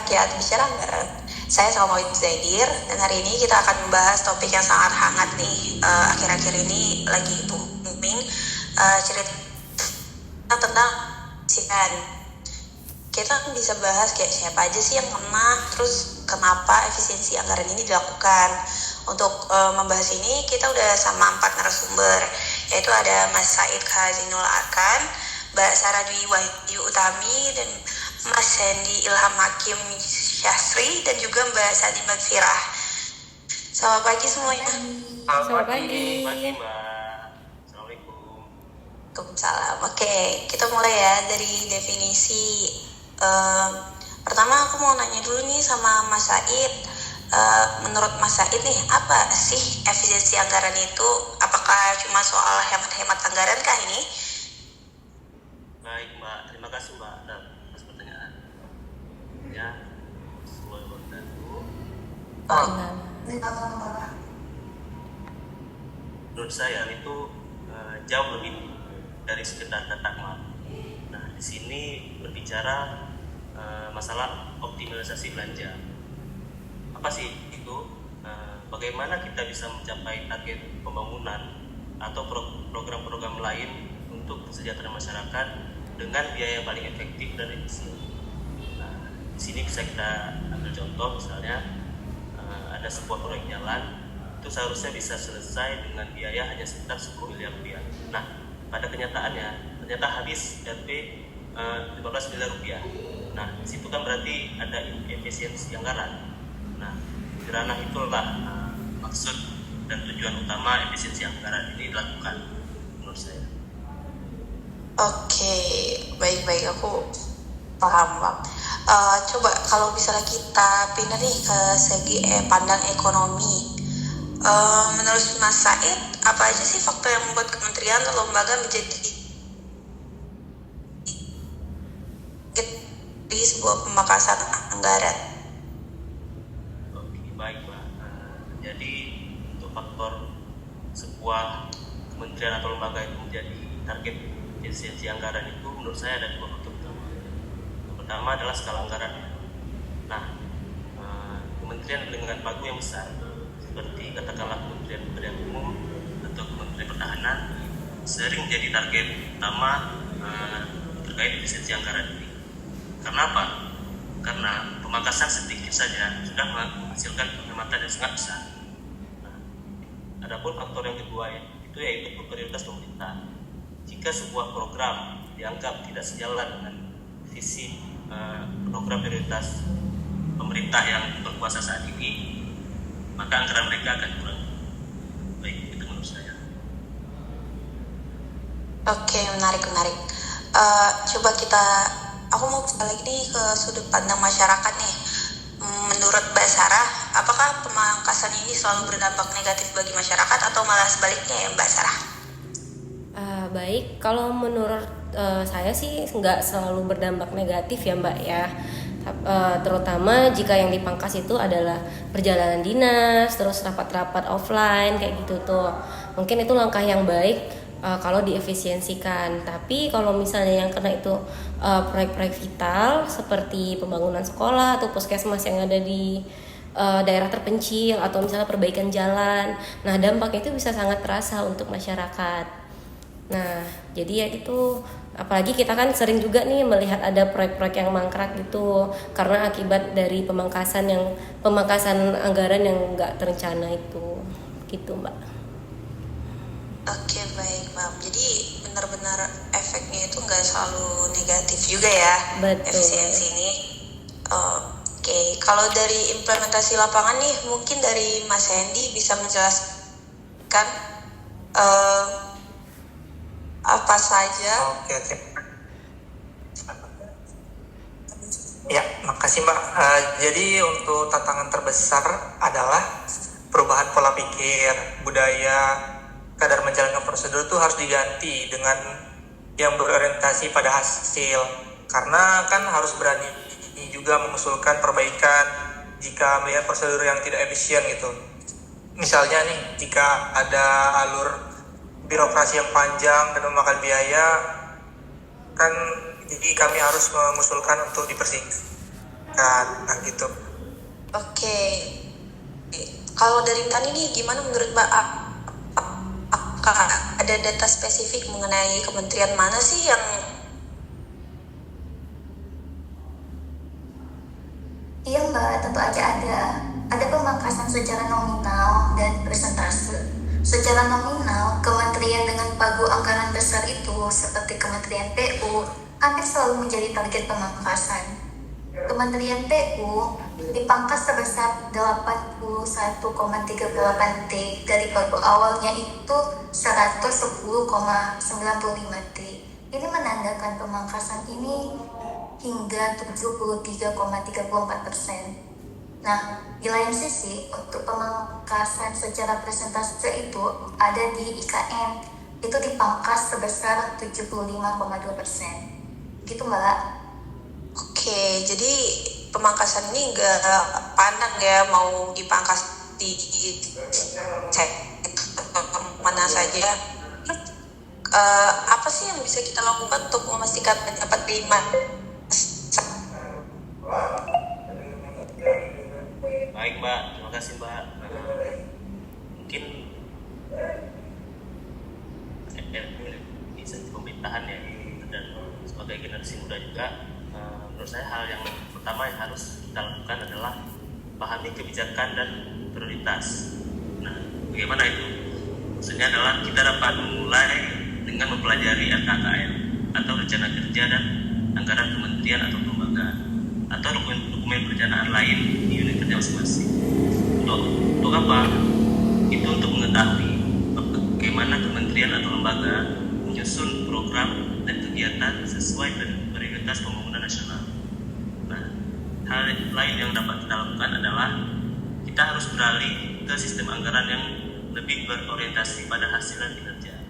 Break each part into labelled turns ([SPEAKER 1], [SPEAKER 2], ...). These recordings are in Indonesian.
[SPEAKER 1] Rakyat Bicara Anggaran. Saya Salma Zaidir, dan hari ini kita akan membahas topik yang sangat hangat nih. Akhir-akhir ini lagi booming, cerita tentang sian. Kita bisa bahas kayak siapa aja sih yang kena, terus kenapa efisiensi anggaran ini dilakukan. Untuk membahas ini kita udah sama 4 narasumber, yaitu ada Mas Said Kazinul Arkan, Mbak Sarah Dwi Wahyu Utami, dan Mas Hendy Ilham Hakim Syasri, dan juga Mbak Sadi Magfirah. Selamat pagi semuanya.
[SPEAKER 2] Selamat pagi.
[SPEAKER 3] Mbak. Assalamualaikum.
[SPEAKER 1] Waalaikumsalam. Oke, kita mulai ya dari definisi. Pertama aku mau nanya dulu nih sama Mas Said. Menurut Mas Said nih, apa sih efisiensi anggaran itu? Apakah cuma soal hemat-hemat anggaran kah ini?
[SPEAKER 3] Baik Mbak, terima kasih Mbak atas pertanyaan. Ya, sesuai waktu. Menurut saya itu jauh lebih dari sekedar data mal. Nah, di sini berbicara masalah optimalisasi belanja. Apa sih itu? Bagaimana kita bisa mencapai target pembangunan atau program-program lain untuk kesejahteraan masyarakat dengan biaya yang paling efektif dan efisien. Nah, di sini bisa kita ambil contoh, misalnya ada sebuah proyek jalan itu seharusnya bisa selesai dengan biaya hanya sekitar 10 miliar rupiah. Nah, pada kenyataannya ternyata habis RP 15 miliar rupiah. Nah, di situ kan berarti ada efisiensi anggaran. Nah, di ranah itulah maksud dan tujuan utama efisiensi anggaran ini dilakukan menurut saya.
[SPEAKER 1] Oke, baik-baik, aku paham Bang. Coba kalau misalnya kita pindah nih ke segi pandang ekonomi. Menurut Mas Said, apa aja sih faktor yang membuat kementerian atau lembaga menjadi di sebuah pemangkasan anggaran?
[SPEAKER 3] Oke, baik Mbak. Jadi untuk faktor sebuah kementerian atau lembaga itu menjadi target efisiensi anggaran itu menurut saya ada 2 faktor utama. Yang pertama adalah skala anggarannya. Nah, kementerian dengan pagu yang besar seperti katakanlah Kementerian Pekerjaan Umum atau Kementerian Pertahanan sering jadi target utama terkait efisiensi anggaran ini. Karena apa? Karena pemangkasan sedikit saja sudah menghasilkan penghematan yang sangat besar. Nah, adapun faktor yang kedua itu yaitu prioritas pemerintah. Jika sebuah program dianggap tidak sejalan dengan visi program prioritas pemerintah yang berkuasa saat ini, maka anggaran mereka akan kurang. Baik, itu menurut saya.
[SPEAKER 1] Oke, menarik. Coba aku mau balik lagi nih ke sudut pandang masyarakat nih. Menurut Mbak Sarah, apakah pemangkasan ini selalu berdampak negatif bagi masyarakat atau malah sebaliknya ya Mbak Sarah?
[SPEAKER 2] Baik, kalau menurut saya sih nggak selalu berdampak negatif ya Mbak ya. Terutama jika yang dipangkas itu adalah perjalanan dinas, terus rapat-rapat offline kayak gitu tuh. Mungkin itu langkah yang baik kalau diefisiensikan. Tapi kalau misalnya yang kena itu proyek-proyek vital seperti pembangunan sekolah atau puskesmas yang ada di daerah terpencil atau misalnya perbaikan jalan, nah dampaknya itu bisa sangat terasa untuk masyarakat. Nah, jadi ya itu, apalagi kita kan sering juga nih melihat ada proyek-proyek yang mangkrak gitu karena akibat dari pemangkasan anggaran yang nggak terencana itu, gitu Mbak.
[SPEAKER 1] Oke, baik Mbak. Jadi benar-benar efeknya itu nggak selalu negatif juga ya.
[SPEAKER 2] Betul.
[SPEAKER 1] Efisiensi ini. Oke, kalau dari implementasi lapangan nih, mungkin dari Mas Hendy bisa menjelaskan apa saja.
[SPEAKER 4] Oke. Ya, makasih Mbak. Jadi untuk tantangan terbesar adalah perubahan pola pikir, budaya, kadar menjalankan prosedur itu harus diganti dengan yang berorientasi pada hasil. Karena kan harus berani juga mengusulkan perbaikan jika melihat prosedur yang tidak efisien gitu. Misalnya nih, jika ada alur birokrasi yang panjang dan memakan biaya, kan jadi kami harus mengusulkan untuk dipersingkat. masyarakat. Nah gitu.
[SPEAKER 1] Oke. Kalau dari Tani nih, gimana menurut Mbak? Apakah ada data spesifik mengenai kementerian mana sih yang
[SPEAKER 5] Iya Mbak, tentu aja ada. Ada pemangkasan secara nominal dan persentase. Secara nominal, kementerian dengan pagu anggaran besar itu seperti Kementerian PU hampir selalu menjadi target pemangkasan. Kementerian PU dipangkas sebesar 81,38 T dari pagu awalnya itu 110,95 T. Ini menandakan pemangkasan ini hingga 73,34%. Nah, di lain sisi, untuk pemangkasan secara persentase itu ada di IKN, itu dipangkas sebesar 75,2%. Gitu Mbak.
[SPEAKER 1] Oke, jadi pemangkasan ini nggak pandang ya, mau dipangkas di cek mana saja. Apa sih yang bisa kita lakukan untuk memastikan dapat terima?
[SPEAKER 3] Baik Mbak, terima kasih Mbak. Mungkin di pemerintahan ya, dan sebagai generasi muda juga, menurut saya hal yang pertama yang harus kita lakukan adalah pahami kebijakan dan prioritas. Nah, bagaimana itu? Maksudnya adalah kita dapat memulai dengan mempelajari RKKN atau rencana kerja dan anggaran kementerian atau lembaga atau dokumen perencanaan lain di unit kerja masing-masing. Untuk apa? Itu untuk mengetahui bagaimana kementerian atau lembaga menyusun program dan kegiatan sesuai dengan prioritas pembangunan nasional. Nah, hal lain yang dapat kita lakukan adalah kita harus beralih ke sistem anggaran yang lebih berorientasi pada hasil dan kinerja.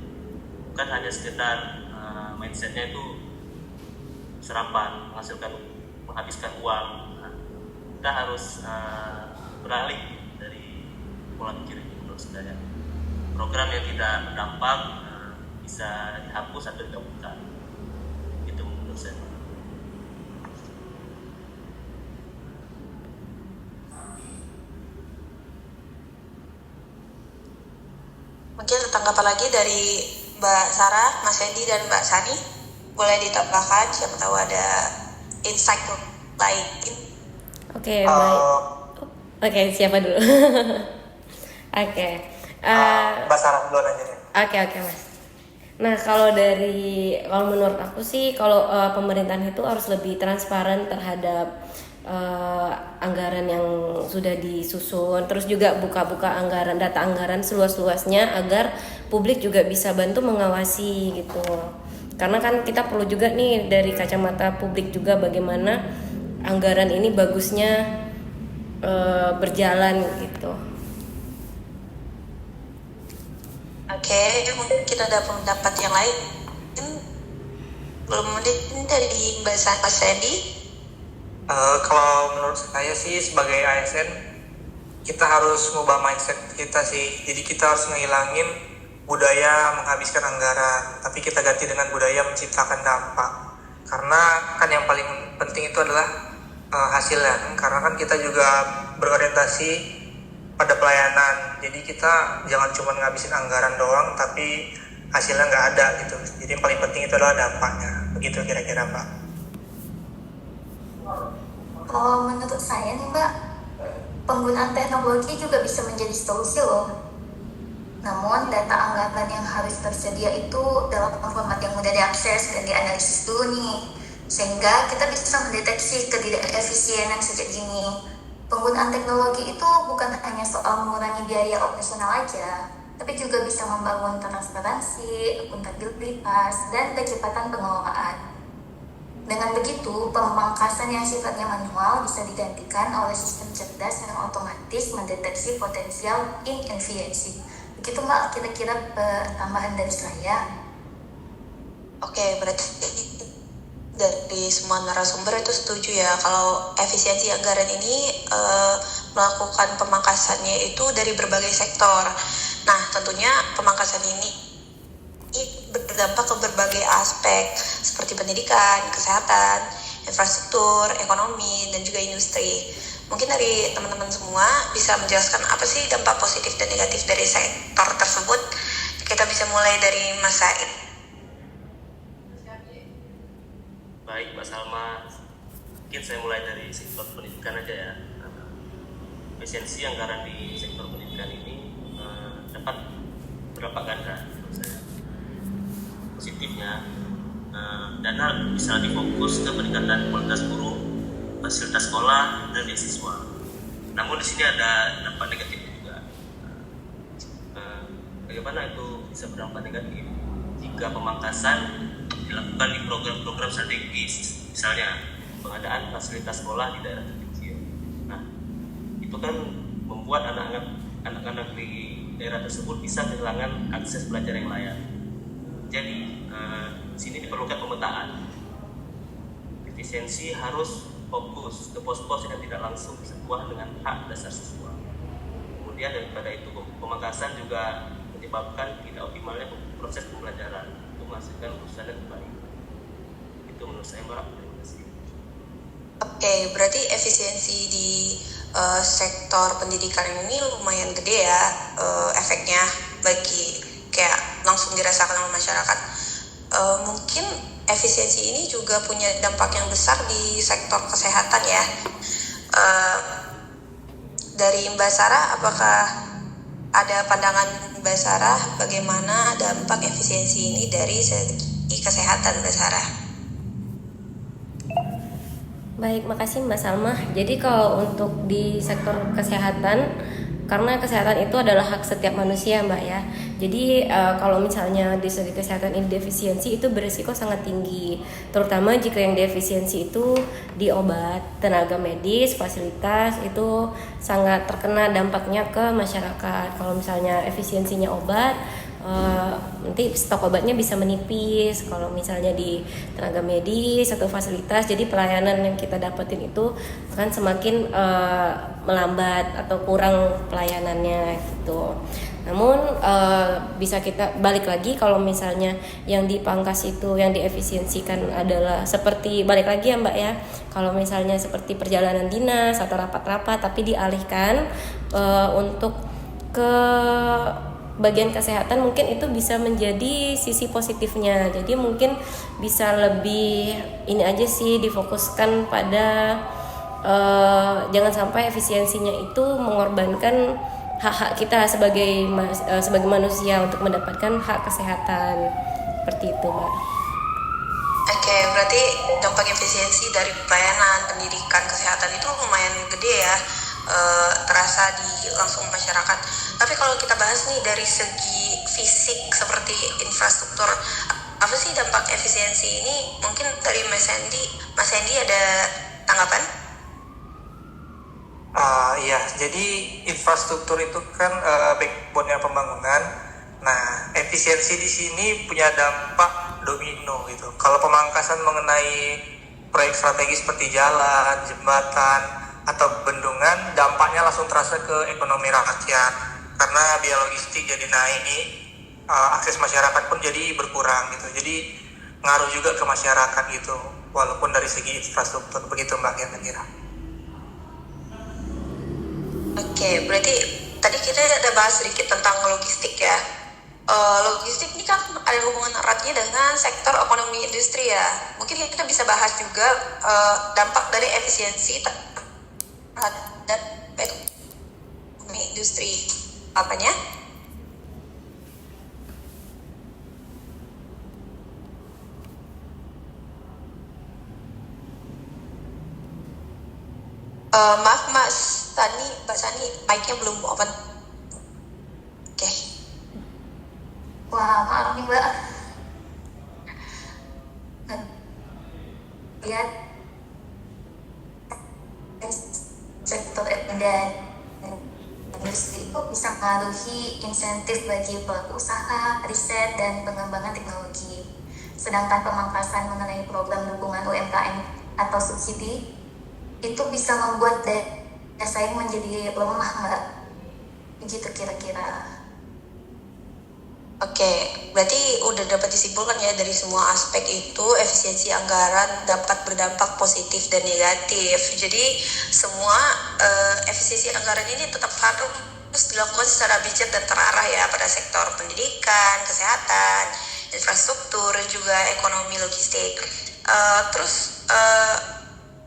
[SPEAKER 3] Bukan hanya sekedar mindsetnya itu serapan, menghabiskan uang. Nah, kita harus beralih dari pola pikir itu menurut saya. Program yang tidak berdampak bisa dihapus atau digabungkan. Itu menurut saya.
[SPEAKER 1] Mungkin tanggapan lagi dari Mbak Sarah, Mas Hendy, dan Mbak Sani, boleh ditambahkan, siapa tahu ada insight lain.
[SPEAKER 2] Oke, baik. Oke, siapa dulu? Oke.
[SPEAKER 4] Mbak Sarah duluan aja deh.
[SPEAKER 2] Oke, Mas. Nah, kalau menurut aku sih, kalau pemerintahan itu harus lebih transparan terhadap anggaran yang sudah disusun, terus juga buka-buka data anggaran seluas-luasnya agar publik juga bisa bantu mengawasi gitu. Karena kan kita perlu juga nih dari kacamata publik juga bagaimana anggaran ini bagusnya berjalan gitu.
[SPEAKER 1] Oke, mungkin ada pendapat yang lain. Belum dari Mbak Sandy.
[SPEAKER 4] Kalau menurut saya sih sebagai ASN kita harus mengubah mindset kita sih. Jadi kita harus ngilangin budaya menghabiskan anggaran, tapi kita ganti dengan budaya menciptakan dampak. Karena kan yang paling penting itu adalah hasilnya. Karena kan kita juga berorientasi pada pelayanan. Jadi kita jangan cuma ngabisin anggaran doang, tapi hasilnya nggak ada gitu. Jadi yang paling penting itu adalah dampaknya. Begitu kira-kira Mbak.
[SPEAKER 5] Kalau menurut saya nih Mbak, penggunaan teknologi juga bisa menjadi solusi loh. Namun data anggaran yang harus tersedia itu dalam format yang mudah diakses dan dianalisis dulu nih, sehingga kita bisa mendeteksi ketidakefisienan sejak dini. Penggunaan teknologi itu bukan hanya soal mengurangi biaya operasional aja, tapi juga bisa membangun transparansi, akuntabilitas, dan kecepatan pengelolaan. Dengan begitu, pemangkasan yang sifatnya manual bisa digantikan oleh sistem cerdas yang otomatis mendeteksi potensial inefisiensi. Begitu Mbak, kira-kira tambahan dari saya.
[SPEAKER 1] Oke, berarti dari semua narasumber itu setuju ya kalau efisiensi anggaran ini melakukan pemangkasannya itu dari berbagai sektor. Nah, tentunya pemangkasan ini berdampak ke berbagai aspek seperti pendidikan, kesehatan, infrastruktur, ekonomi, dan juga industri. Mungkin dari teman-teman semua bisa menjelaskan apa sih dampak positif dan negatif dari sektor tersebut. Kita bisa mulai dari Mas Said.
[SPEAKER 3] Baik, Mbak Salma. Mungkin saya mulai dari sektor pendidikan aja ya. Efisiensi anggaran di sektor pendidikan ini dapat berapa ganda menurut saya. Positifnya, dana bisa difokus ke peningkatan kualitas guru, fasilitas sekolah, dan beasiswa. Namun di sini ada dampak negatif juga. Bagaimana itu bisa berdampak negatif? Jika pemangkasan dilakukan di program-program strategis, misalnya pengadaan fasilitas sekolah di daerah terpencil. Nah, itu kan membuat anak-anak di daerah tersebut bisa kehilangan akses belajar yang layak. Jadi, di sini diperlukan pemetaan. Efisiensi harus fokus ke pos-pos yang tidak langsung sesuai dengan hak dasar siswa. Kemudian daripada itu, pemangkasan juga menyebabkan tidak optimalnya proses pembelajaran untuk menghasilkan lulusan yang terbaik. Itu menurut saya, Mbak. Terima kasih.
[SPEAKER 1] Oke, berarti efisiensi di sektor pendidikan ini lumayan gede ya efeknya bagi kayak langsung dirasakan oleh masyarakat. Mungkin efisiensi ini juga punya dampak yang besar di sektor kesehatan ya. Dari Mbak Sarah, apakah ada pandangan Mbak Sarah bagaimana dampak efisiensi ini dari segi kesehatan Mbak Sarah?
[SPEAKER 2] Baik, makasih Mbak Salma. Jadi kalau untuk di sektor kesehatan, karena kesehatan itu adalah hak setiap manusia Mbak ya. Jadi kalau misalnya di segi kesehatan ini defisiensi itu berisiko sangat tinggi. Terutama jika yang defisiensi itu di obat, tenaga medis, fasilitas itu sangat terkena dampaknya ke masyarakat. Kalau misalnya efisiensinya obat, nanti stok obatnya bisa menipis. Kalau misalnya di tenaga medis atau fasilitas, jadi pelayanan yang kita dapetin itu akan semakin melambat atau kurang pelayanannya gitu. Namun bisa kita balik lagi, kalau misalnya yang dipangkas itu, yang diefisiensikan adalah seperti, balik lagi ya Mbak ya, kalau misalnya seperti perjalanan dinas atau rapat-rapat tapi dialihkan untuk ke bagian kesehatan, mungkin itu bisa menjadi sisi positifnya. Jadi mungkin bisa lebih ini aja sih, difokuskan pada jangan sampai efisiensinya itu mengorbankan hak-hak kita sebagai manusia untuk mendapatkan hak kesehatan. Seperti itu Mbak.
[SPEAKER 1] Oke, berarti dampak efisiensi dari pelayanan pendidikan kesehatan itu lumayan gede ya, terasa di langsung masyarakat. Tapi kalau kita bahas nih dari segi fisik seperti infrastruktur, apa sih dampak efisiensi ini? Mungkin dari Mas Sandy ada tanggapan?
[SPEAKER 4] Iya, jadi infrastruktur itu kan backbone-nya pembangunan. Nah, efisiensi di sini punya dampak domino gitu. Kalau pemangkasan mengenai proyek strategis seperti jalan, jembatan, atau bendungan, dampaknya langsung terasa ke ekonomi rakyat. Karena biaya logistik jadi naik, akses masyarakat pun jadi berkurang gitu. Jadi ngaruh juga ke masyarakat gitu, walaupun dari segi infrastruktur. Begitu Mbak kira-kira.
[SPEAKER 1] Oke, berarti tadi kita ada bahas sedikit tentang logistik ya. Logistik ini kan ada hubungan eratnya dengan sektor ekonomi industri ya. Mungkin kita bisa bahas juga dampak dari efisiensi terhadap ekonomi industri. Apanya? Maaf Mbak Sani, mic-nya belum open. Oke.
[SPEAKER 5] Wah, maaf nih Mbak. Lihat sektor dan industri itu bisa mengaruhi insentif bagi pelaku usaha, riset, dan pengembangan teknologi. Sedangkan pemangkasan mengenai program dukungan UMKM atau subsidi itu bisa membuat daya saing menjadi lemah Mbak. Begitu kira-kira.
[SPEAKER 1] Oke, berarti udah dapat disimpulkan ya dari semua aspek itu efisiensi anggaran dapat berdampak positif dan negatif. Jadi semua efisiensi anggaran ini tetap harus dilakukan secara bijak dan terarah ya pada sektor pendidikan, kesehatan, infrastruktur, dan juga ekonomi logistik. Terus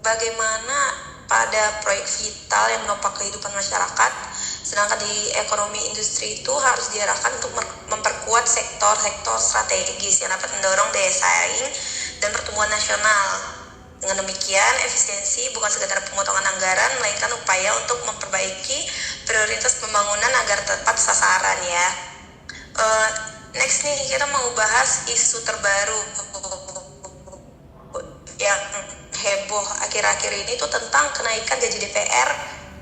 [SPEAKER 1] bagaimana pada proyek vital yang menopang kehidupan masyarakat, sedangkan di ekonomi industri itu harus diarahkan untuk memperkuat sektor-sektor strategis yang dapat mendorong daya saing dan pertumbuhan nasional. Dengan demikian, efisiensi bukan sekedar pemotongan anggaran, melainkan upaya untuk memperbaiki prioritas pembangunan agar tepat sasaran ya. Next nih, kita mau bahas isu terbaru yang heboh akhir-akhir ini tuh tentang kenaikan gaji DPR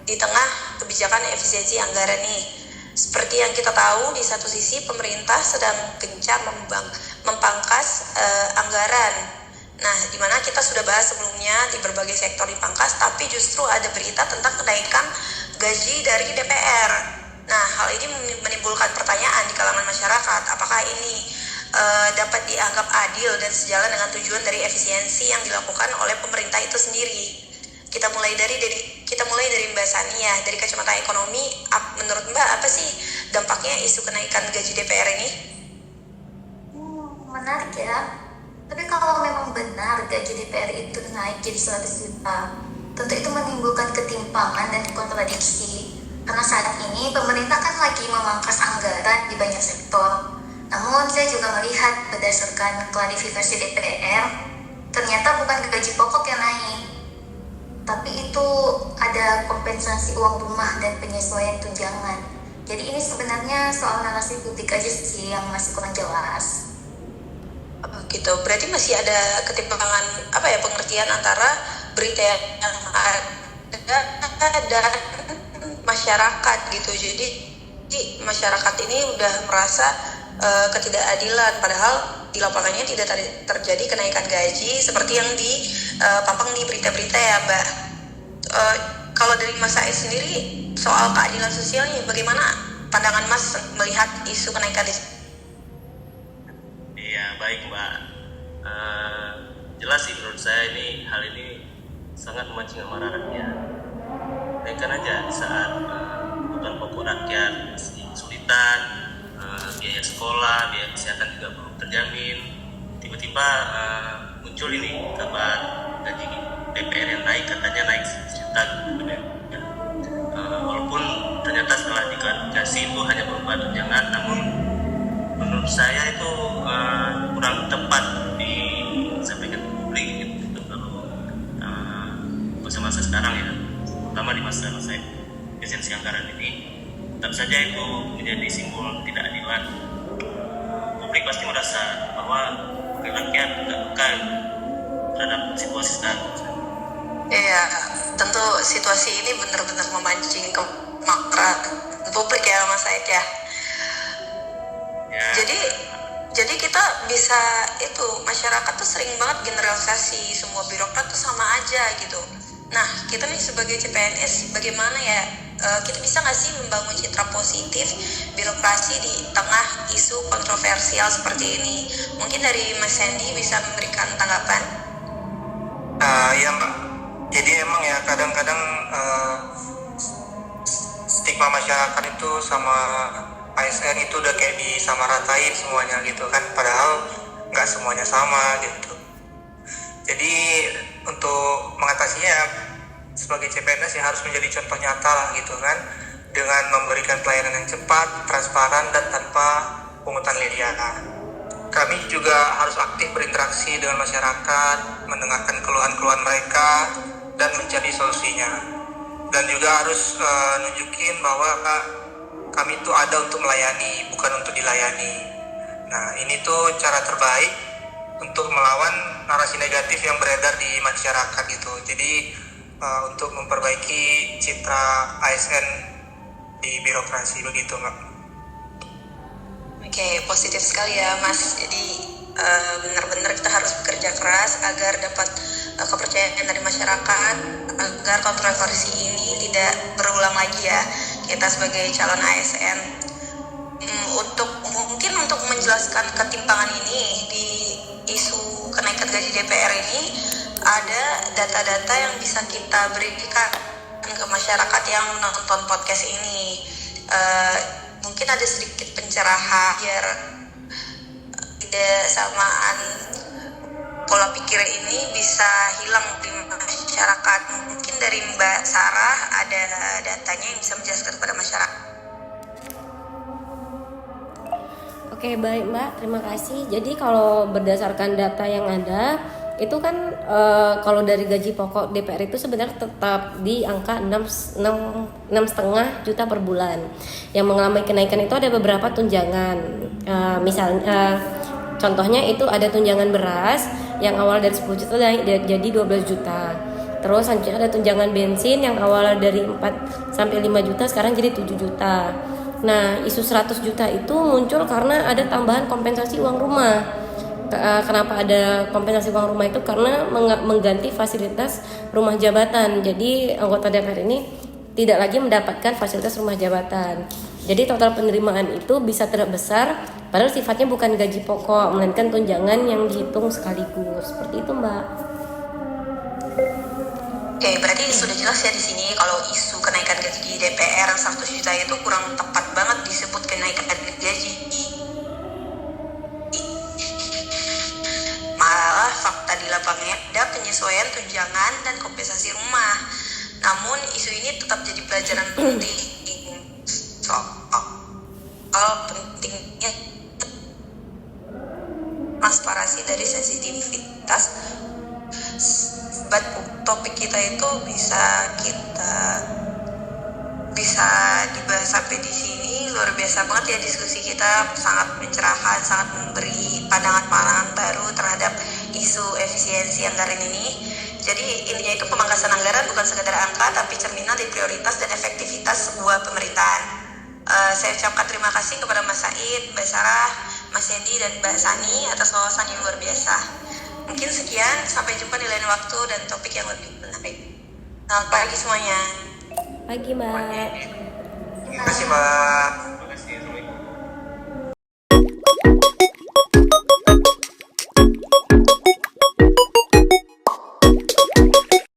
[SPEAKER 1] di tengah kebijakan efisiensi anggaran nih. Seperti yang kita tahu, di satu sisi pemerintah sedang gencar memangkas anggaran. Nah, dimana kita sudah bahas sebelumnya di berbagai sektor dipangkas, tapi justru ada berita tentang kenaikan gaji dari DPR. Nah, hal ini menimbulkan pertanyaan di kalangan masyarakat, apakah ini dapat dianggap adil dan sejalan dengan tujuan dari efisiensi yang dilakukan oleh pemerintah itu sendiri. Kita mulai dari Mbak Sania, dari kacamata ekonomi, menurut Mbak apa sih dampaknya isu kenaikan gaji DPR ini?
[SPEAKER 5] Menarik ya. Tapi kalau memang benar gaji DPR itu naik jadi 100 juta, tentu itu menimbulkan ketimpangan dan kontradiksi. Karena saat ini pemerintah kan lagi memangkas anggaran di banyak sektor. Namun saya juga melihat berdasarkan klarifikasi DPR, ternyata bukan gaji pokok yang naik, tapi itu ada kompensasi uang rumah dan penyesuaian tunjangan. Jadi ini sebenarnya soal narasi publik aja sih yang masih kurang jelas.
[SPEAKER 1] Gitu, berarti masih ada ketimpangan pengertian antara berita yang ada dan masyarakat gitu. Jadi masyarakat ini udah merasa ketidakadilan, padahal di lapangannya tidak terjadi kenaikan gaji seperti yang dipampang di berita-berita ya Mbak. Kalau dari Mas Said sendiri soal keadilan sosialnya, bagaimana pandangan Mas melihat isu kenaikan gaji?
[SPEAKER 3] Iya, baik Mbak. Jelas sih menurut saya hal ini sangat memancing amarah rakyat. Kenaikan aja di saat kebutuhan pokok rakyat masih kesulitan, biaya sekolah, biaya kesehatan juga belum terjamin. Tiba-tiba muncul ini kabar gaji DPR yang naik, katanya naik 1 juta gitu ya. Walaupun ternyata setelah diklarifikasi itu hanya berupa tunjangan, namun menurut saya itu kurang tepat disampaikan ke publik gitu kalau masa-masa sekarang ya, terutama di masa-masa efisiensi anggaran ini. Tetap saja itu menjadi simbol ketidakadilan. Publik pasti merasa bahwa rakyat tidak peka terhadap situasi sekarang.
[SPEAKER 1] Iya, tentu situasi ini benar-benar memancing kemarahan publik ya Mas Said ya. Jadi kita bisa masyarakat tuh sering banget generalisasi semua birokrat tuh sama aja gitu. Nah, kita nih sebagai CPNS bagaimana ya, kita bisa nggak sih membangun citra positif birokrasi di tengah isu kontroversial seperti ini? Mungkin dari Mas Sandy bisa memberikan tanggapan.
[SPEAKER 4] Ya Mbak, jadi emang ya kadang-kadang stigma masyarakat itu sama ASN itu udah kayak disamaratain semuanya gitu kan, padahal nggak semuanya sama gitu. Jadi untuk mengatasinya sebagai CPNS ya harus menjadi contoh nyata lah gitu kan, dengan memberikan pelayanan yang cepat, transparan, dan tanpa pungutan liar. Kami juga harus aktif berinteraksi dengan masyarakat, mendengarkan keluhan-keluhan mereka dan mencari solusinya. Dan juga harus nunjukin bahwa kami itu ada untuk melayani, bukan untuk dilayani. Nah, ini tuh cara terbaik untuk melawan narasi negatif yang beredar di masyarakat gitu. Jadi untuk memperbaiki citra ASN di birokrasi begitu Mbak.
[SPEAKER 1] Oke, positif sekali ya Mas. Jadi benar-benar kita harus bekerja keras agar dapat kepercayaan dari masyarakat, agar kontroversi ini tidak berulang lagi ya. Kita sebagai calon ASN, untuk menjelaskan ketimpangan ini di isu kenaikan gaji DPR ini, ada data-data yang bisa kita berikan ke masyarakat yang menonton podcast ini. Mungkin ada sedikit pencerahan biar tidak samaan pola pikir ini bisa hilang di masyarakat. Mungkin dari Mbak Sarah ada datanya yang bisa menjelaskan kepada masyarakat.
[SPEAKER 2] Oke, baik Mbak, terima kasih. Jadi kalau berdasarkan data yang ada, itu kan kalau dari gaji pokok DPR itu sebenarnya tetap di angka 6,5 juta per bulan. Yang mengalami kenaikan itu ada beberapa tunjangan. Misalnya contohnya itu ada tunjangan beras yang awal dari 10 juta jadi 12 juta. Terus ada tunjangan bensin yang awalnya dari 4 sampai 5 juta sekarang jadi 7 juta. Nah, isu 100 juta itu muncul karena ada tambahan kompensasi uang rumah. Kenapa ada kompensasi uang rumah itu? Karena mengganti fasilitas rumah jabatan. Jadi anggota DPR ini tidak lagi mendapatkan fasilitas rumah jabatan. Jadi total penerimaan itu bisa terbesar, padahal sifatnya bukan gaji pokok, melainkan tunjangan yang dihitung sekaligus. Seperti itu, Mbak.
[SPEAKER 1] Oke, berarti sudah jelas ya di sini kalau isu kenaikan gaji DPR 100 juta itu kurang tepat banget disebut kenaikan gaji. Malah fakta di lapangannya ada penyesuaian tunjangan dan kompensasi rumah. Namun isu ini tetap jadi pelajaran penting soal pentingnya transparansi dari sensitivitas. Topik kita itu bisa dibahas sampai di sini. Luar biasa banget ya diskusi kita, sangat mencerahkan, sangat memberi pandangan-pandangan baru terhadap isu efisiensi anggaran ini. Jadi intinya itu pemangkasan anggaran bukan sekedar angka, tapi cerminan dari prioritas dan efektivitas sebuah pemerintahan. Saya ucapkan terima kasih kepada Mas Said, Mbak Sarah, Mas Hendy, dan Mbak Sani atas wawasan yang luar biasa. Mungkin sekian, sampai jumpa di lain waktu dan topik yang lebih menarik. Selamat pagi semuanya.
[SPEAKER 2] Pagi, Mbak.
[SPEAKER 4] Terima kasih Mbak.